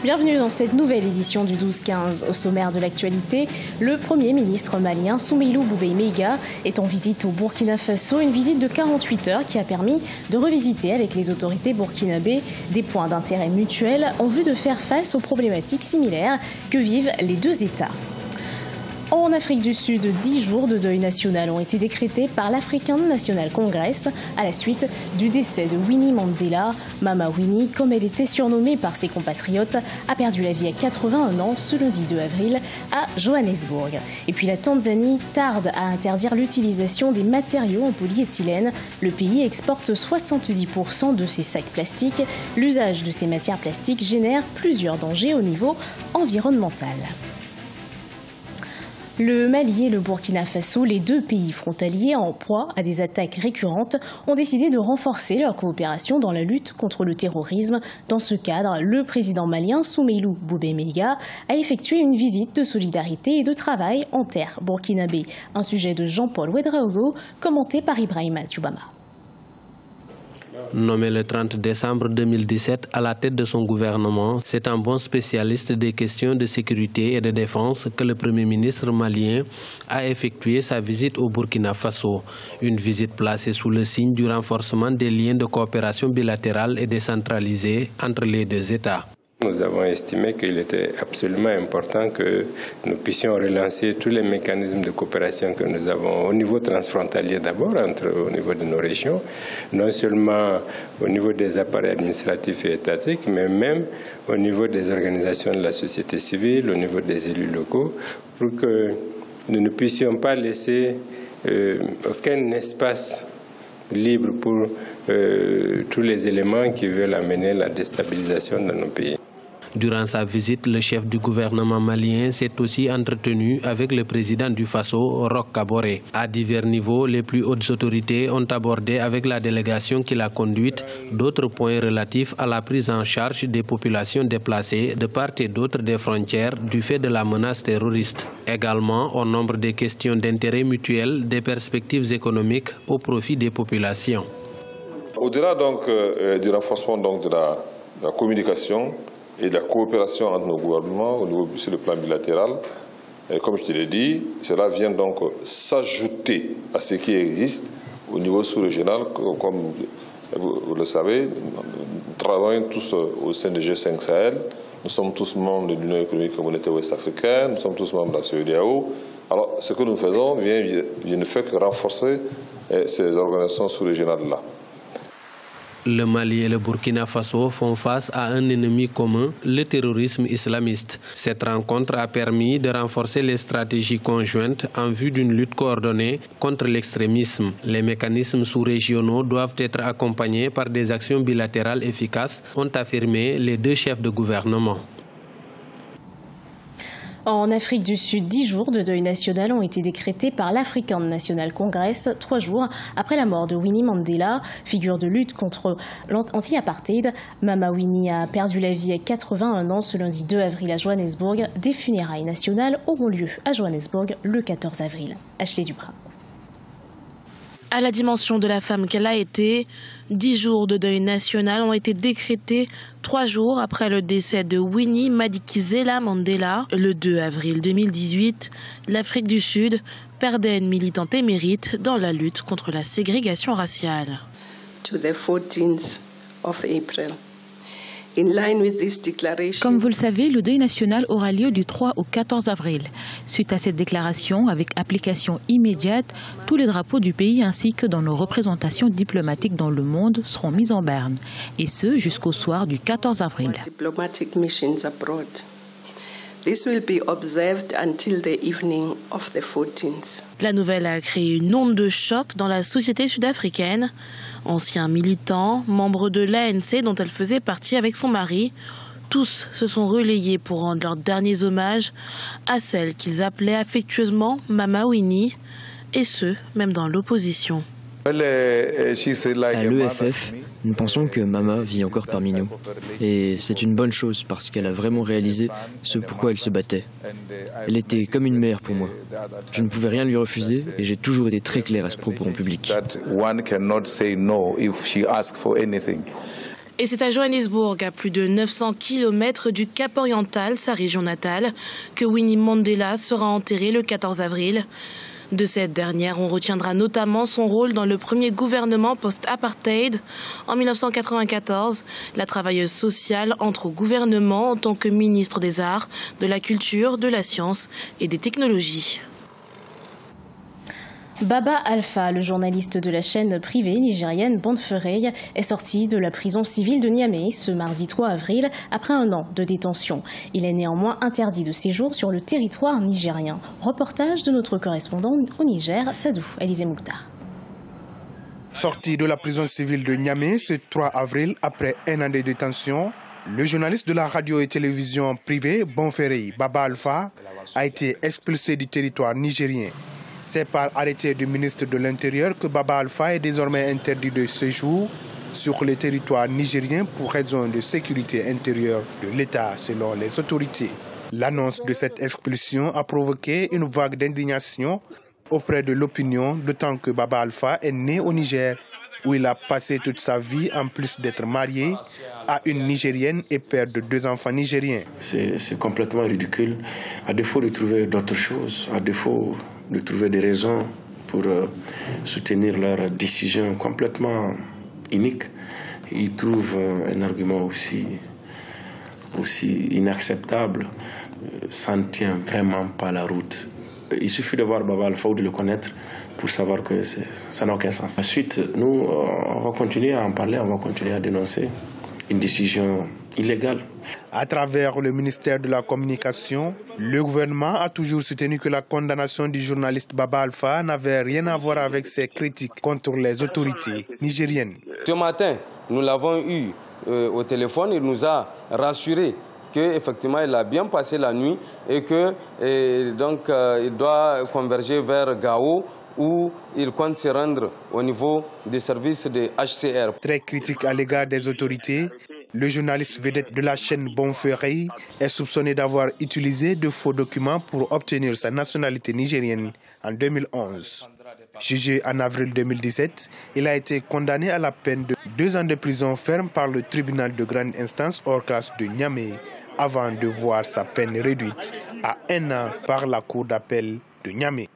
Bienvenue dans cette nouvelle édition du 12-15. Au sommaire de l'actualité, le Premier ministre malien Soumeilou Boubèye Maïga est en visite au Burkina Faso, une visite de 48 heures qui a permis de revisiter avec les autorités burkinabées des points d'intérêt mutuels en vue de faire face aux problématiques similaires que vivent les deux États. En Afrique du Sud, 10 jours de deuil national ont été décrétés par l'African National Congress à la suite du décès de Winnie Mandela. Mama Winnie, comme elle était surnommée par ses compatriotes, a perdu la vie à 81 ans ce lundi 2 avril à Johannesburg. Et puis la Tanzanie tarde à interdire l'utilisation des matériaux en polyéthylène. Le pays exporte 70% de ses sacs plastiques. L'usage de ces matières plastiques génère plusieurs dangers au niveau environnemental. Le Mali et le Burkina Faso, les deux pays frontaliers en proie à des attaques récurrentes, ont décidé de renforcer leur coopération dans la lutte contre le terrorisme. Dans ce cadre, le président malien Soumeilou Boubèye Maïga a effectué une visite de solidarité et de travail en terre burkinabé. Un sujet de Jean-Paul Ouedraogo, commenté par Ibrahima Tchoubama. Nommé le 30 décembre 2017 à la tête de son gouvernement, c'est un bon spécialiste des questions de sécurité et de défense que le Premier ministre malien a effectué sa visite au Burkina Faso. Une visite placée sous le signe du renforcement des liens de coopération bilatérale et décentralisée entre les deux États. Nous avons estimé qu'il était absolument important que nous puissions relancer tous les mécanismes de coopération que nous avons au niveau transfrontalier d'abord, au niveau de nos régions, non seulement au niveau des appareils administratifs et étatiques, mais même au niveau des organisations de la société civile, au niveau des élus locaux, pour que nous ne puissions pas laisser aucun espace libre pour tous les éléments qui veulent amener la déstabilisation dans nos pays. Durant sa visite, le chef du gouvernement malien s'est aussi entretenu avec le président du Faso, Roch Kaboré. À divers niveaux, les plus hautes autorités ont abordé avec la délégation qui l'a conduite d'autres points relatifs à la prise en charge des populations déplacées de part et d'autre des frontières du fait de la menace terroriste. Également, au nombre des questions d'intérêt mutuel, des perspectives économiques au profit des populations. Au-delà donc du renforcement donc de la communication et de la coopération entre nos gouvernements sur le plan bilatéral, et comme je te l'ai dit, cela vient donc s'ajouter à ce qui existe au niveau sous-régional. Comme vous le savez, nous travaillons tous au sein du G5 Sahel, nous sommes tous membres de l'Union économique et monétaire ouest-africaine, nous sommes tous membres de la CEDEAO. Alors ce que nous faisons ne fait que renforcer ces organisations sous-régionales-là. Le Mali et le Burkina Faso font face à un ennemi commun, le terrorisme islamiste. Cette rencontre a permis de renforcer les stratégies conjointes en vue d'une lutte coordonnée contre l'extrémisme. Les mécanismes sous-régionaux doivent être accompagnés par des actions bilatérales efficaces, ont affirmé les deux chefs de gouvernement. En Afrique du Sud, 10 jours de deuil national ont été décrétés par l'African National Congress, 3 jours après la mort de Winnie Mandela, figure de lutte contre l'anti-apartheid. Mama Winnie a perdu la vie à 81 ans ce lundi 2 avril à Johannesburg. Des funérailles nationales auront lieu à Johannesburg le 14 avril. Ashley Duprat. À la dimension de la femme qu'elle a été, 10 jours de deuil national ont été décrétés 3 jours après le décès de Winnie Madikizela Mandela. Le 2 avril 2018, l'Afrique du Sud perdait une militante émérite dans la lutte contre la ségrégation raciale. To the 14th of April. Comme vous le savez, le deuil national aura lieu du 3 au 14 avril. Suite à cette déclaration, avec application immédiate, tous les drapeaux du pays ainsi que dans nos représentations diplomatiques dans le monde seront mis en berne. Et ce, jusqu'au soir du 14 avril. La nouvelle a créé une onde de choc dans la société sud-africaine. Anciens militants, membres de l'ANC dont elle faisait partie avec son mari, tous se sont relayés pour rendre leurs derniers hommages à celle qu'ils appelaient affectueusement Mama Winnie, et ce, même dans l'opposition. À l'EFF, nous pensons que Mama vit encore parmi nous. Et c'est une bonne chose parce qu'elle a vraiment réalisé ce pourquoi elle se battait. Elle était comme une mère pour moi. Je ne pouvais rien lui refuser et j'ai toujours été très clair à ce propos en public. Et c'est à Johannesburg, à plus de 900 km du Cap Oriental, sa région natale, que Winnie Mandela sera enterré le 14 avril. De cette dernière, on retiendra notamment son rôle dans le premier gouvernement post-apartheid. En 1994, la travailleuse sociale entre au gouvernement en tant que ministre des Arts, de la Culture, de la Science et des Technologies. Baba Alpha, le journaliste de la chaîne privée nigérienne Bonferrey, est sorti de la prison civile de Niamey ce mardi 3 avril après un an de détention. Il est néanmoins interdit de séjour sur le territoire nigérien. Reportage de notre correspondant au Niger, Sadou Alizé Mouktar. Sorti de la prison civile de Niamey ce 3 avril après un an de détention, le journaliste de la radio et télévision privée Bonferrey, Baba Alpha, a été expulsé du territoire nigérien. C'est par arrêté du ministre de l'Intérieur que Baba Alpha est désormais interdit de séjour sur le territoire nigérien pour raison de sécurité intérieure de l'État, selon les autorités. L'annonce de cette expulsion a provoqué une vague d'indignation auprès de l'opinion, d'autant que Baba Alpha est né au Niger, où il a passé toute sa vie en plus d'être marié à une Nigérienne et père de 2 enfants nigériens. C'est complètement ridicule. À défaut de trouver d'autres choses, à défaut de trouver des raisons pour soutenir leur décision complètement unique, ils trouvent un argument aussi inacceptable. Ça ne tient vraiment pas la route. Il suffit de voir Baba Alpha ou de le connaître pour savoir que ça n'a aucun sens. Ensuite, nous, on va continuer à en parler, on va continuer à dénoncer une décision illégale. À travers le ministère de la Communication, le gouvernement a toujours soutenu que la condamnation du journaliste Baba Alpha n'avait rien à voir avec ses critiques contre les autorités nigériennes. Ce matin, nous l'avons eu au téléphone, il nous a rassuré qu'effectivement il a bien passé la nuit et que il doit converger vers Gao, où il compte se rendre au niveau des services de HCR. Très critique à l'égard des autorités, le journaliste vedette de la chaîne Bonferrey est soupçonné d'avoir utilisé de faux documents pour obtenir sa nationalité nigérienne en 2011. Jugé en avril 2017, il a été condamné à la peine de 2 ans de prison ferme par le tribunal de grande instance hors classe de Niamey, avant de voir sa peine réduite à 1 an par la cour d'appel de Niamey.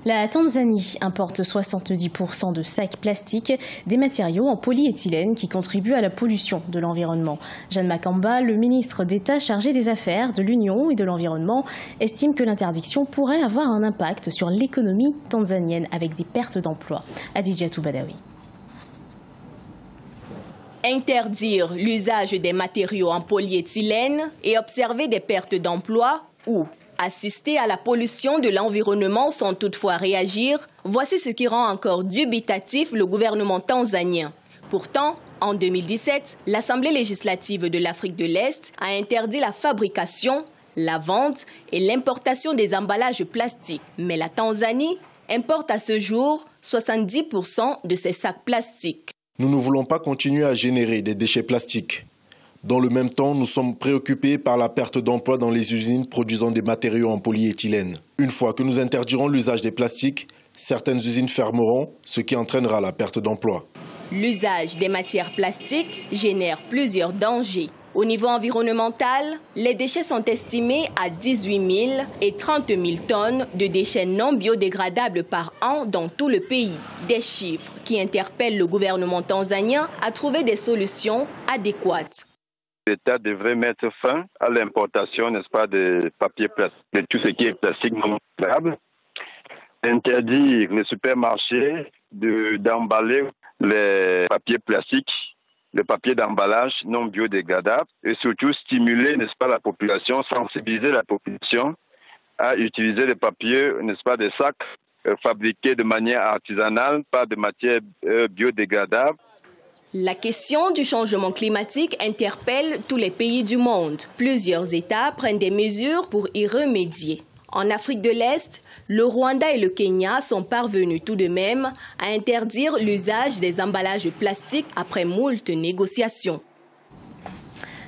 La Tanzanie importe 70% de sacs plastiques, des matériaux en polyéthylène qui contribuent à la pollution de l'environnement. Jeanne Makamba, le ministre d'État chargé des Affaires, de l'Union et de l'Environnement, estime que l'interdiction pourrait avoir un impact sur l'économie tanzanienne avec des pertes d'emplois. Adidjatou Badawi. Interdire l'usage des matériaux en polyéthylène et observer des pertes d'emplois ou assister à la pollution de l'environnement sans toutefois réagir, voici ce qui rend encore dubitatif le gouvernement tanzanien. Pourtant, en 2017, l'Assemblée législative de l'Afrique de l'Est a interdit la fabrication, la vente et l'importation des emballages plastiques. Mais la Tanzanie importe à ce jour 70% de ces sacs plastiques. Nous ne voulons pas continuer à générer des déchets plastiques. Dans le même temps, nous sommes préoccupés par la perte d'emplois dans les usines produisant des matériaux en polyéthylène. Une fois que nous interdirons l'usage des plastiques, certaines usines fermeront, ce qui entraînera la perte d'emplois. L'usage des matières plastiques génère plusieurs dangers. Au niveau environnemental, les déchets sont estimés à 18 000 et 30 000 tonnes de déchets non biodégradables par an dans tout le pays. Des chiffres qui interpellent le gouvernement tanzanien à trouver des solutions adéquates. L'État devrait mettre fin à l'importation, n'est-ce pas, de papier plastique, de tout ce qui est plastique non biodégradable. Interdire les supermarchés d'emballer les papiers plastiques, le papier d'emballage non biodégradable et surtout stimuler, n'est-ce pas, la population, sensibiliser la population à utiliser les papiers, n'est-ce pas, des sacs fabriqués de manière artisanale, pas de matière biodégradable. La question du changement climatique interpelle tous les pays du monde. Plusieurs États prennent des mesures pour y remédier. En Afrique de l'Est, le Rwanda et le Kenya sont parvenus tout de même à interdire l'usage des emballages plastiques après moult négociations.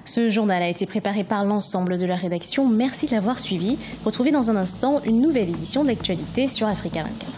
Ce journal a été préparé par l'ensemble de la rédaction. Merci de l'avoir suivi. Retrouvez dans un instant une nouvelle édition de l'actualité sur Africa 24.